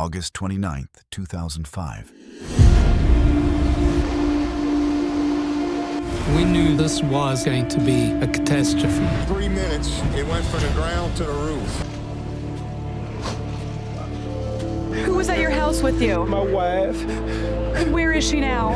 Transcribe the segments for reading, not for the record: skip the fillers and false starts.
August 29, 2005. We knew this was going to be a catastrophe. 3 minutes, it went from the ground to the roof. Who was at your house with you? My wife. And where is she now?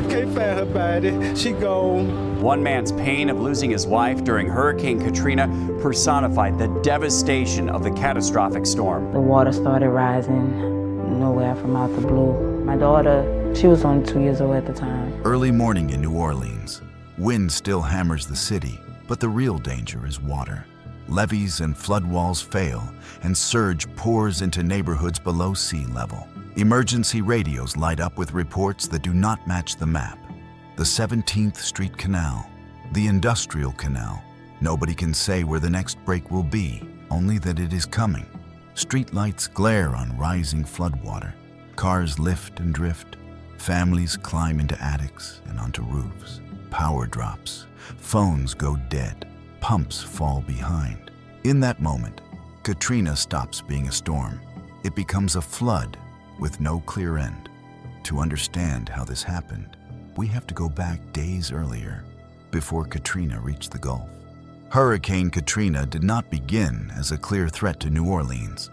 Can't find her body. She gone. One man's pain of losing his wife during Hurricane Katrina personified the devastation of the catastrophic storm. The water started rising, nowhere from out the blue. My daughter, she was only 2 years old at the time. Early morning in New Orleans. Wind still hammers the city, but the real danger is water. Levees and flood walls fail, and surge pours into neighborhoods below sea level. Emergency radios light up with reports that do not match the map. The 17th Street Canal, the Industrial Canal. Nobody can say where the next break will be, only that it is coming. Streetlights glare on rising floodwater. Cars lift and drift. Families climb into attics and onto roofs. Power drops. Phones go dead. Pumps fall behind. In that moment, Katrina stops being a storm. It becomes a flood with no clear end. To understand how this happened, we have to go back days earlier, before Katrina reached the Gulf. Hurricane Katrina did not begin as a clear threat to New Orleans.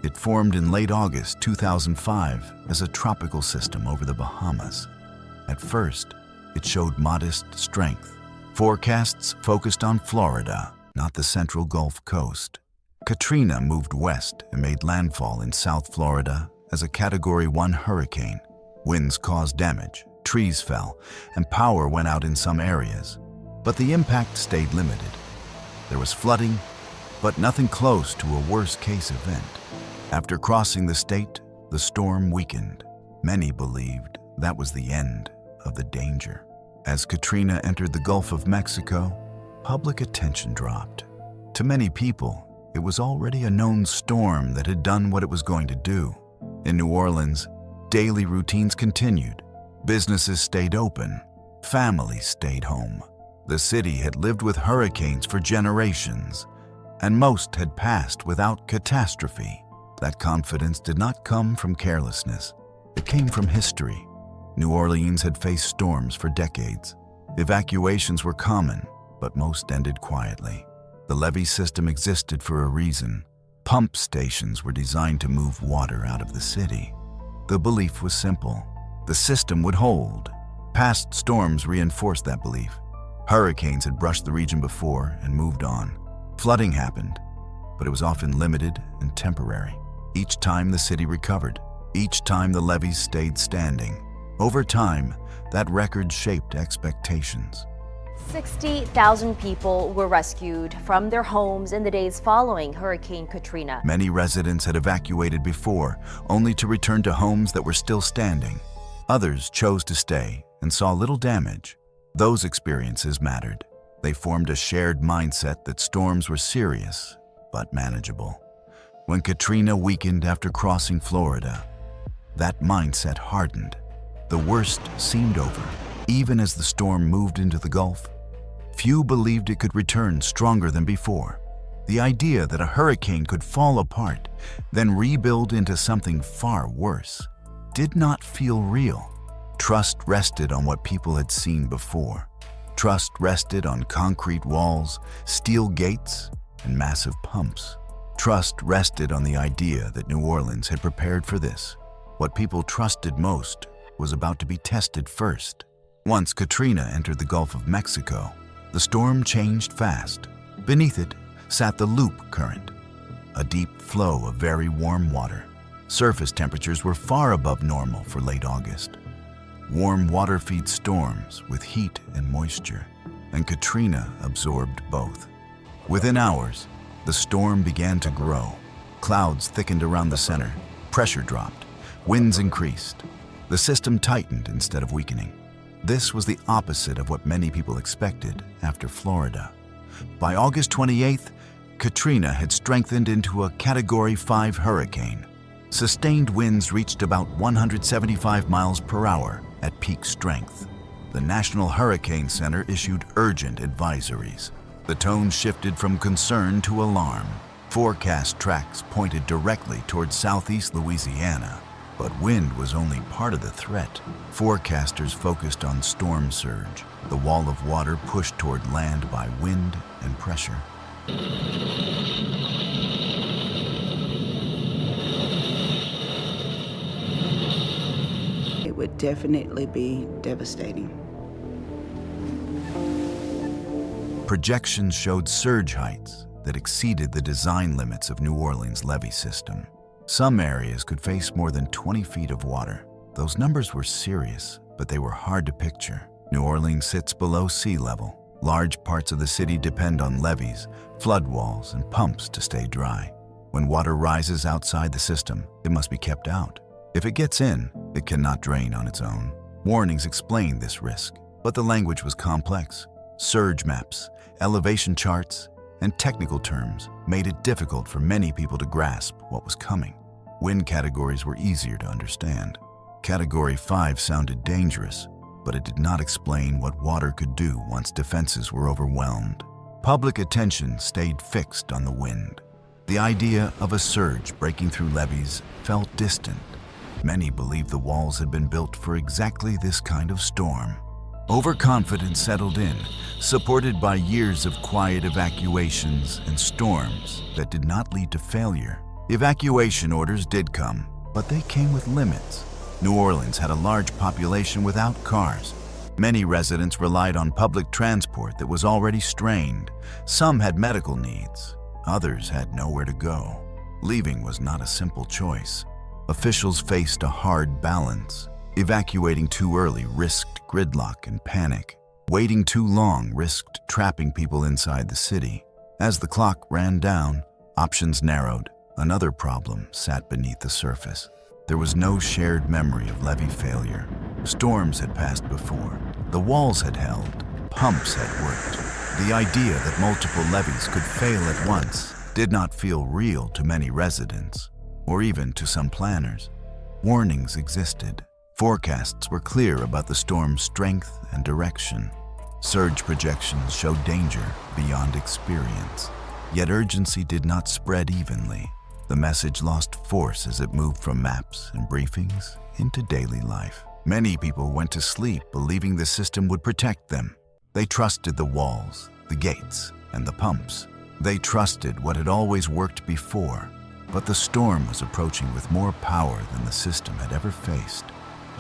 It formed in late August 2005 as a tropical system over the Bahamas. At first, it showed modest strength. Forecasts focused on Florida, not the central Gulf Coast. Katrina moved west and made landfall in South Florida as a Category 1 hurricane. Winds caused damage, trees fell, and power went out in some areas. But the impact stayed limited. There was flooding, but nothing close to a worst-case event. After crossing the state, the storm weakened. Many believed that was the end of the danger. As Katrina entered the Gulf of Mexico, public attention dropped. To many people, it was already a known storm that had done what it was going to do. In New Orleans, daily routines continued. Businesses stayed open. Families stayed home. The city had lived with hurricanes for generations, and most had passed without catastrophe. That confidence did not come from carelessness. It came from history. New Orleans had faced storms for decades. Evacuations were common, but most ended quietly. The levee system existed for a reason. Pump stations were designed to move water out of the city. The belief was simple. The system would hold. Past storms reinforced that belief. Hurricanes had brushed the region before and moved on. Flooding happened, but it was often limited and temporary. Each time the city recovered. Each time the levees stayed standing. Over time, that record shaped expectations. 60,000 people were rescued from their homes in the days following Hurricane Katrina. Many residents had evacuated before, only to return to homes that were still standing. Others chose to stay and saw little damage. Those experiences mattered. They formed a shared mindset that storms were serious, but manageable. When Katrina weakened after crossing Florida, that mindset hardened. The worst seemed over. Even as the storm moved into the Gulf, few believed it could return stronger than before. The idea that a hurricane could fall apart, then rebuild into something far worse, did not feel real. Trust rested on what people had seen before. Trust rested on concrete walls, steel gates, and massive pumps. Trust rested on the idea that New Orleans had prepared for this. What people trusted most was about to be tested first. Once Katrina entered the Gulf of Mexico, the storm changed fast. Beneath it sat the loop current, a deep flow of very warm water. Surface temperatures were far above normal for late August. Warm water feeds storms with heat and moisture, and Katrina absorbed both. Within hours, the storm began to grow. Clouds thickened around the center, pressure dropped, winds increased. The system tightened instead of weakening. This was the opposite of what many people expected after Florida. By August 28th, Katrina had strengthened into a Category 5 hurricane. Sustained winds reached about 175 miles per hour at peak strength. The National Hurricane Center issued urgent advisories. The tone shifted from concern to alarm. Forecast tracks pointed directly towards southeast Louisiana, but wind was only part of the threat. Forecasters focused on storm surge, the wall of water pushed toward land by wind and pressure. It would definitely be devastating. Projections showed surge heights that exceeded the design limits of New Orleans' levee system. Some areas could face more than 20 feet of water. Those numbers were serious, but they were hard to picture. New Orleans sits below sea level. Large parts of the city depend on levees, flood walls, and pumps to stay dry. When water rises outside the system, it must be kept out. If it gets in, it cannot drain on its own. Warnings explained this risk, but the language was complex. Surge maps, elevation charts, and technical terms made it difficult for many people to grasp what was coming. Wind categories were easier to understand. Category 5 sounded dangerous, but it did not explain what water could do once defenses were overwhelmed. Public attention stayed fixed on the wind. The idea of a surge breaking through levees felt distant. Many believed the walls had been built for exactly this kind of storm. Overconfidence settled in, supported by years of quiet evacuations and storms that did not lead to failure. Evacuation orders did come, but they came with limits. New Orleans had a large population without cars. Many residents relied on public transport that was already strained. Some had medical needs. Others had nowhere to go. Leaving was not a simple choice. Officials faced a hard balance. Evacuating too early risked gridlock and panic. Waiting too long risked trapping people inside the city. As the clock ran down, options narrowed. Another problem sat beneath the surface. There was no shared memory of levee failure. Storms had passed before. The walls had held. Pumps had worked. The idea that multiple levees could fail at once did not feel real to many residents, or even to some planners. Warnings existed. Forecasts were clear about the storm's strength and direction. Surge projections showed danger beyond experience. Yet urgency did not spread evenly. The message lost force as it moved from maps and briefings into daily life. Many people went to sleep believing the system would protect them. They trusted the walls, the gates, and the pumps. They trusted what had always worked before, but the storm was approaching with more power than the system had ever faced.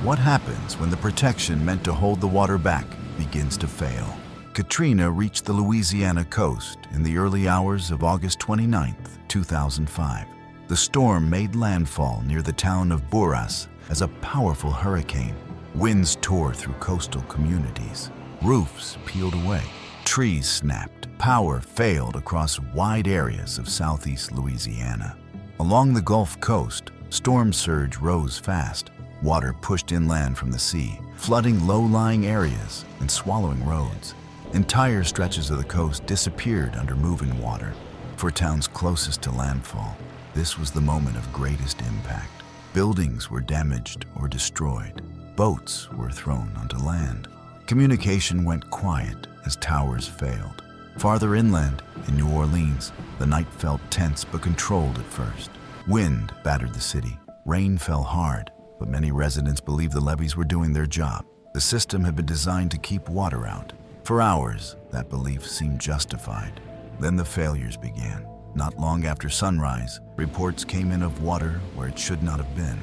What happens when the protection meant to hold the water back begins to fail? Katrina reached the Louisiana coast in the early hours of August 29, 2005. The storm made landfall near the town of Bourras as a powerful hurricane. Winds tore through coastal communities. Roofs peeled away. Trees snapped. Power failed across wide areas of southeast Louisiana. Along the Gulf Coast, storm surge rose fast. Water pushed inland from the sea, flooding low-lying areas and swallowing roads. Entire stretches of the coast disappeared under moving water. For towns closest to landfall, this was the moment of greatest impact. Buildings were damaged or destroyed. Boats were thrown onto land. Communication went quiet as towers failed. Farther inland, in New Orleans, the night felt tense but controlled at first. Wind battered the city. Rain fell hard, but many residents believed the levees were doing their job. The system had been designed to keep water out. For hours, that belief seemed justified. Then the failures began. Not long after sunrise, reports came in of water where it should not have been.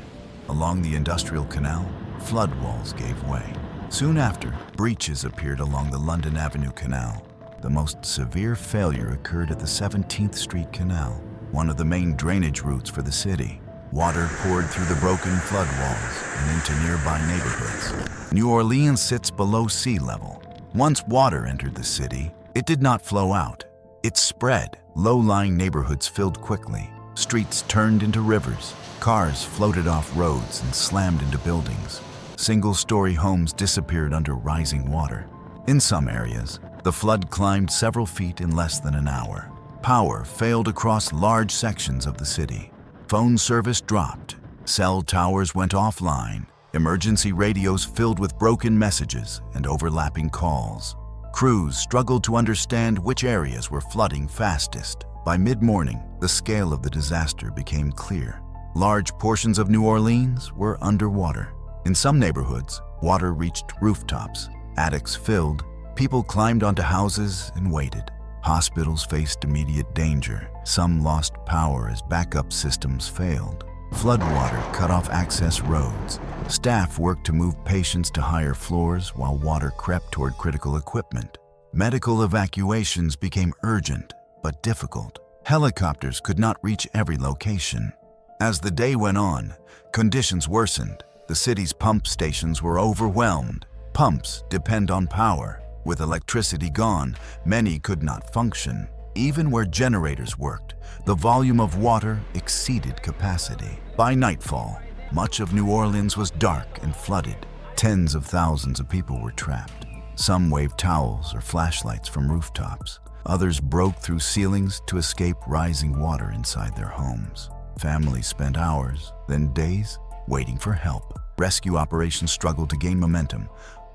Along the Industrial Canal, flood walls gave way. Soon after, breaches appeared along the London Avenue Canal. The most severe failure occurred at the 17th Street Canal, one of the main drainage routes for the city. Water poured through the broken flood walls and into nearby neighborhoods. New Orleans sits below sea level. Once water entered the city, it did not flow out. It spread. Low-lying neighborhoods filled quickly. Streets turned into rivers. Cars floated off roads and slammed into buildings. Single-story homes disappeared under rising water. In some areas, the flood climbed several feet in less than an hour. Power failed across large sections of the city. Phone service dropped. Cell towers went offline. Emergency radios filled with broken messages and overlapping calls. Crews struggled to understand which areas were flooding fastest. By mid-morning, the scale of the disaster became clear. Large portions of New Orleans were underwater. In some neighborhoods, water reached rooftops. Attics filled. People climbed onto houses and waited. Hospitals faced immediate danger. Some lost power as backup systems failed. Floodwater cut off access roads. Staff worked to move patients to higher floors while water crept toward critical equipment. Medical evacuations became urgent but difficult. Helicopters could not reach every location. As the day went on, conditions worsened. The city's pump stations were overwhelmed. Pumps depend on power. With electricity gone, many could not function. Even where generators worked, the volume of water exceeded capacity. By nightfall, much of New Orleans was dark and flooded. Tens of thousands of people were trapped. Some waved towels or flashlights from rooftops. Others broke through ceilings to escape rising water inside their homes. Families spent hours, then days, waiting for help. Rescue operations struggled to gain momentum.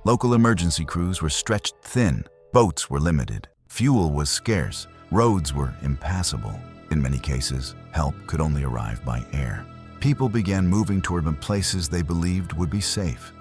Local emergency crews were stretched thin. Boats were limited. Fuel was scarce. Roads were impassable. In many cases, help could only arrive by air. People began moving toward places they believed would be safe.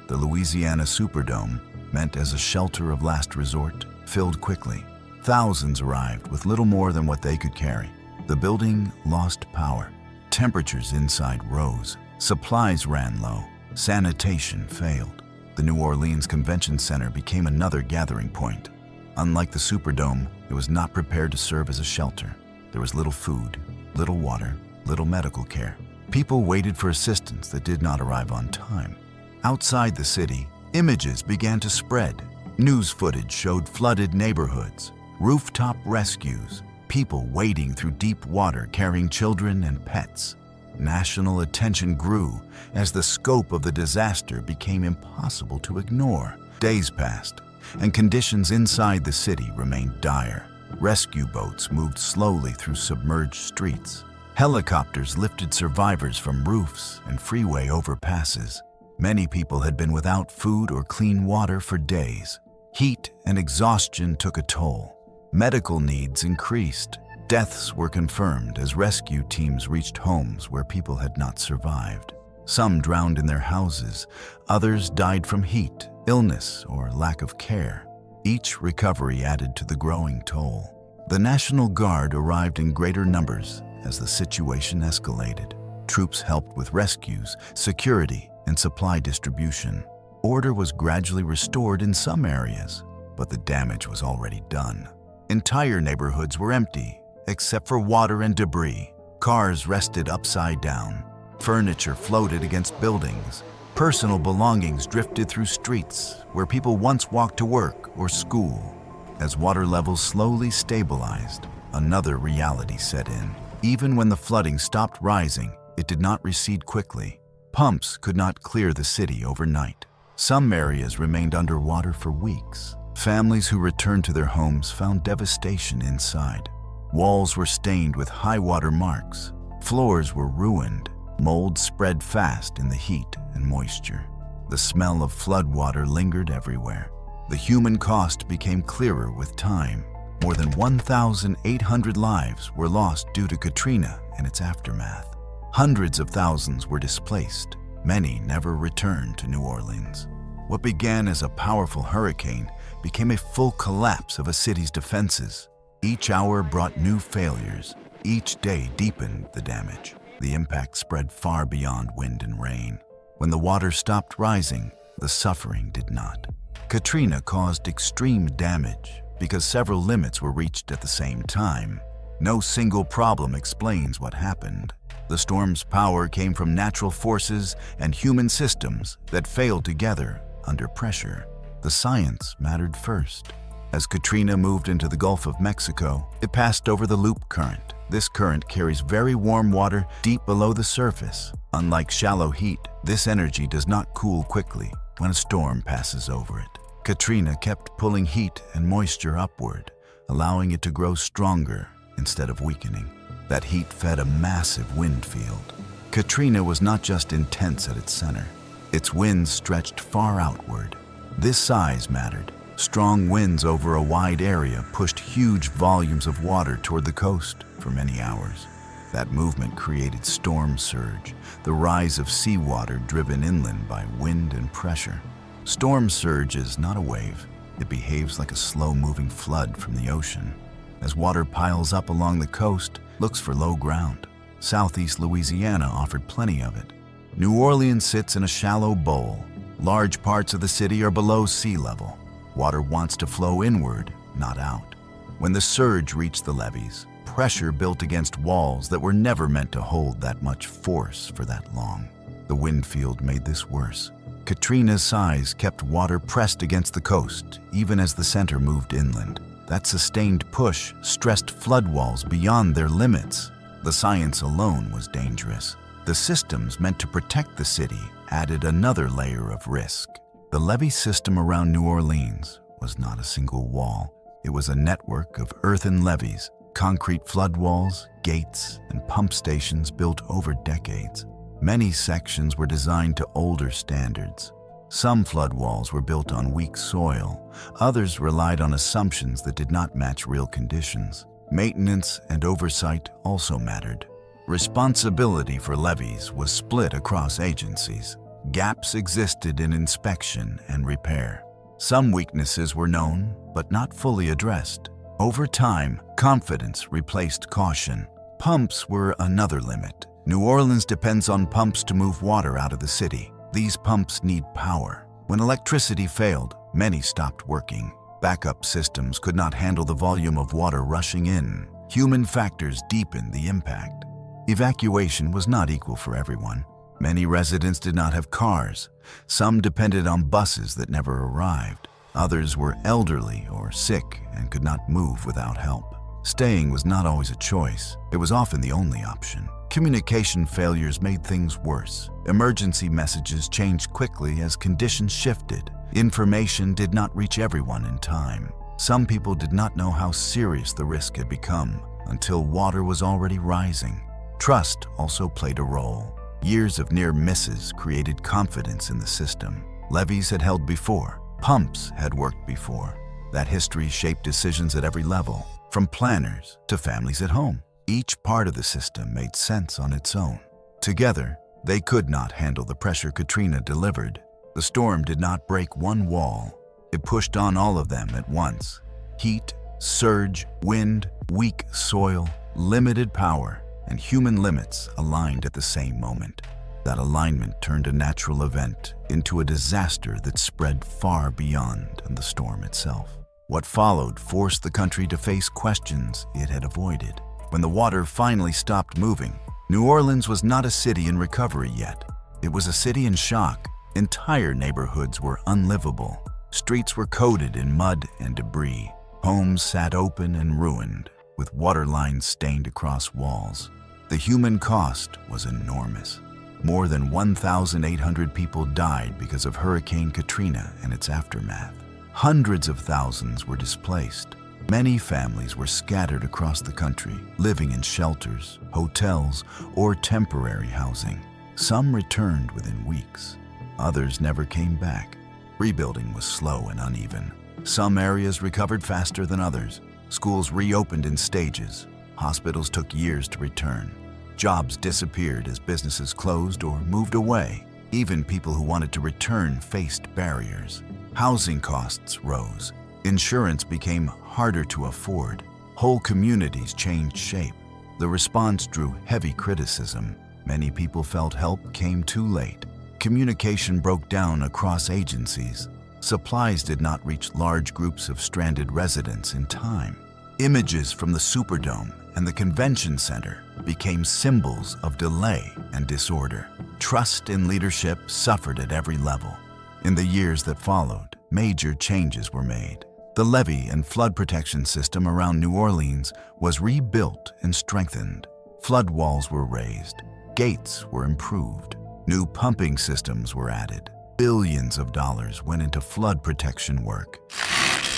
The Louisiana Superdome, meant as a shelter of last resort, filled quickly. Thousands arrived with little more than what they could carry. The building lost power. Temperatures inside rose. Supplies ran low. Sanitation failed. The New Orleans Convention Center became another gathering point. Unlike the Superdome, it was not prepared to serve as a shelter. There was little food, little water, little medical care. People waited for assistance that did not arrive on time. Outside the city, images began to spread. News footage showed flooded neighborhoods, rooftop rescues, people wading through deep water carrying children and pets. National attention grew as the scope of the disaster became impossible to ignore. Days passed, and conditions inside the city remained dire. Rescue boats moved slowly through submerged streets. Helicopters lifted survivors from roofs and freeway overpasses. Many people had been without food or clean water for days. Heat and exhaustion took a toll. Medical needs increased. Deaths were confirmed as rescue teams reached homes where people had not survived. Some drowned in their houses. Others died from heat, illness, or lack of care. Each recovery added to the growing toll. The National Guard arrived in greater numbers as the situation escalated. Troops helped with rescues, security, and supply distribution. Order was gradually restored in some areas, but the damage was already done. Entire neighborhoods were empty, except for water and debris. Cars rested upside down. Furniture floated against buildings. Personal belongings drifted through streets where people once walked to work or school. As water levels slowly stabilized, another reality set in. Even when the flooding stopped rising, it did not recede quickly. Pumps could not clear the city overnight. Some areas remained underwater for weeks. Families who returned to their homes found devastation inside. Walls were stained with high water marks. Floors were ruined. Mold spread fast in the heat and moisture. The smell of floodwater lingered everywhere. The human cost became clearer with time. More than 1,800 lives were lost due to Katrina and its aftermath. Hundreds of thousands were displaced. Many never returned to New Orleans. What began as a powerful hurricane became a full collapse of a city's defenses. Each hour brought new failures. Each day deepened the damage. The impact spread far beyond wind and rain. When the water stopped rising, the suffering did not. Katrina caused extreme damage because several limits were reached at the same time. No single problem explains what happened. The storm's power came from natural forces and human systems that failed together under pressure. The science mattered first. As Katrina moved into the Gulf of Mexico, it passed over the loop current. This current carries very warm water deep below the surface. Unlike shallow heat, this energy does not cool quickly when a storm passes over it. Katrina kept pulling heat and moisture upward, allowing it to grow stronger instead of weakening. That heat fed a massive wind field. Katrina was not just intense at its center. Its winds stretched far outward. This size mattered. Strong winds over a wide area pushed huge volumes of water toward the coast for many hours. That movement created storm surge, the rise of seawater driven inland by wind and pressure. Storm surge is not a wave. It behaves like a slow-moving flood from the ocean. As water piles up along the coast, looks for low ground. Southeast Louisiana offered plenty of it. New Orleans sits in a shallow bowl. Large parts of the city are below sea level. Water wants to flow inward, not out. When the surge reached the levees, pressure built against walls that were never meant to hold that much force for that long. The wind field made this worse. Katrina's size kept water pressed against the coast, even as the center moved inland. That sustained push stressed flood walls beyond their limits. The science alone was dangerous. The systems meant to protect the city added another layer of risk. The levee system around New Orleans was not a single wall. It was a network of earthen levees, concrete flood walls, gates, and pump stations built over decades. Many sections were designed to older standards. Some flood walls were built on weak soil. Others relied on assumptions that did not match real conditions. Maintenance and oversight also mattered. Responsibility for levees was split across agencies. Gaps existed in inspection and repair. Some weaknesses were known, but not fully addressed. Over time, confidence replaced caution. Pumps were another limit. New Orleans depends on pumps to move water out of the city. These pumps need power. When electricity failed, many stopped working. Backup systems could not handle the volume of water rushing in. Human factors deepened the impact. Evacuation was not equal for everyone. Many residents did not have cars. Some depended on buses that never arrived. Others were elderly or sick and could not move without help. Staying was not always a choice. It was often the only option. Communication failures made things worse. Emergency messages changed quickly as conditions shifted. Information did not reach everyone in time. Some people did not know how serious the risk had become until water was already rising. Trust also played a role. Years of near misses created confidence in the system. Levees had held before. Pumps had worked before. That history shaped decisions at every level, from planners to families at home. Each part of the system made sense on its own. Together, they could not handle the pressure Katrina delivered. The storm did not break one wall. It pushed on all of them at once. Heat, surge, wind, weak soil, limited power, and human limits aligned at the same moment. That alignment turned a natural event into a disaster that spread far beyond the storm itself. What followed forced the country to face questions it had avoided. When the water finally stopped moving, New Orleans was not a city in recovery yet. It was a city in shock. Entire neighborhoods were unlivable. Streets were coated in mud and debris. Homes sat open and ruined, with water lines stained across walls. The human cost was enormous. More than 1,800 people died because of Hurricane Katrina and its aftermath. Hundreds of thousands were displaced. Many families were scattered across the country, living in shelters, hotels, or temporary housing. Some returned within weeks. Others never came back. Rebuilding was slow and uneven. Some areas recovered faster than others. Schools reopened in stages. Hospitals took years to return. Jobs disappeared as businesses closed or moved away. Even people who wanted to return faced barriers. Housing costs rose. Insurance became harder to afford. Whole communities changed shape. The response drew heavy criticism. Many people felt help came too late. Communication broke down across agencies. Supplies did not reach large groups of stranded residents in time. Images from the Superdome and the Convention Center became symbols of delay and disorder. Trust in leadership suffered at every level. In the years that followed, major changes were made. The levee and flood protection system around New Orleans was rebuilt and strengthened. Flood walls were raised. Gates were improved. New pumping systems were added. Billions of dollars went into flood protection work.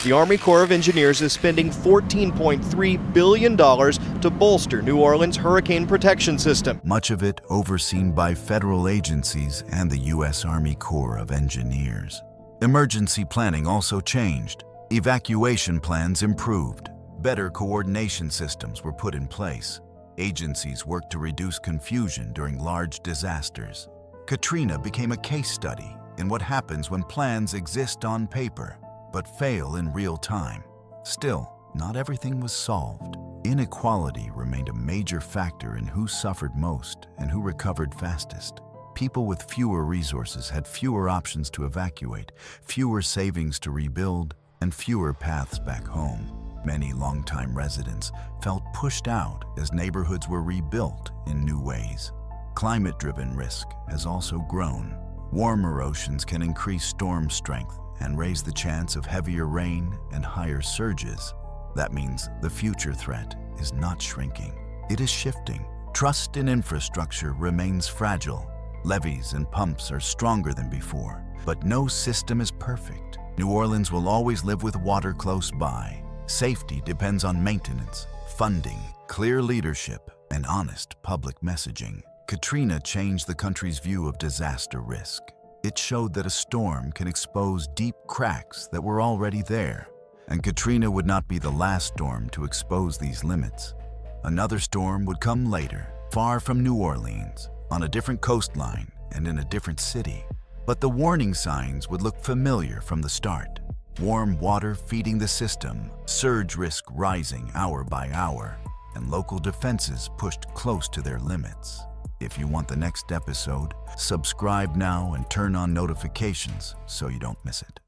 The Army Corps of Engineers is spending $14.3 billion to bolster New Orleans' hurricane protection system. Much of it overseen by federal agencies and the U.S. Army Corps of Engineers. Emergency planning also changed. Evacuation plans improved. Better coordination systems were put in place. Agencies worked to reduce confusion during large disasters. Katrina became a case study in what happens when plans exist on paper but fail in real time. Still, not everything was solved. Inequality remained a major factor in who suffered most and who recovered fastest. People with fewer resources had fewer options to evacuate, fewer savings to rebuild, and fewer paths back home. Many longtime residents felt pushed out as neighborhoods were rebuilt in new ways. Climate-driven risk has also grown. Warmer oceans can increase storm strength and raise the chance of heavier rain and higher surges. That means the future threat is not shrinking. It is shifting. Trust in infrastructure remains fragile. Levees and pumps are stronger than before, but no system is perfect. New Orleans will always live with water close by. Safety depends on maintenance, funding, clear leadership, and honest public messaging. Katrina changed the country's view of disaster risk. It showed that a storm can expose deep cracks that were already there. And Katrina would not be the last storm to expose these limits. Another storm would come later, far from New Orleans, on a different coastline and in a different city. But the warning signs would look familiar from the start. Warm water feeding the system, surge risk rising hour by hour, and local defenses pushed close to their limits. If you want the next episode, subscribe now and turn on notifications so you don't miss it.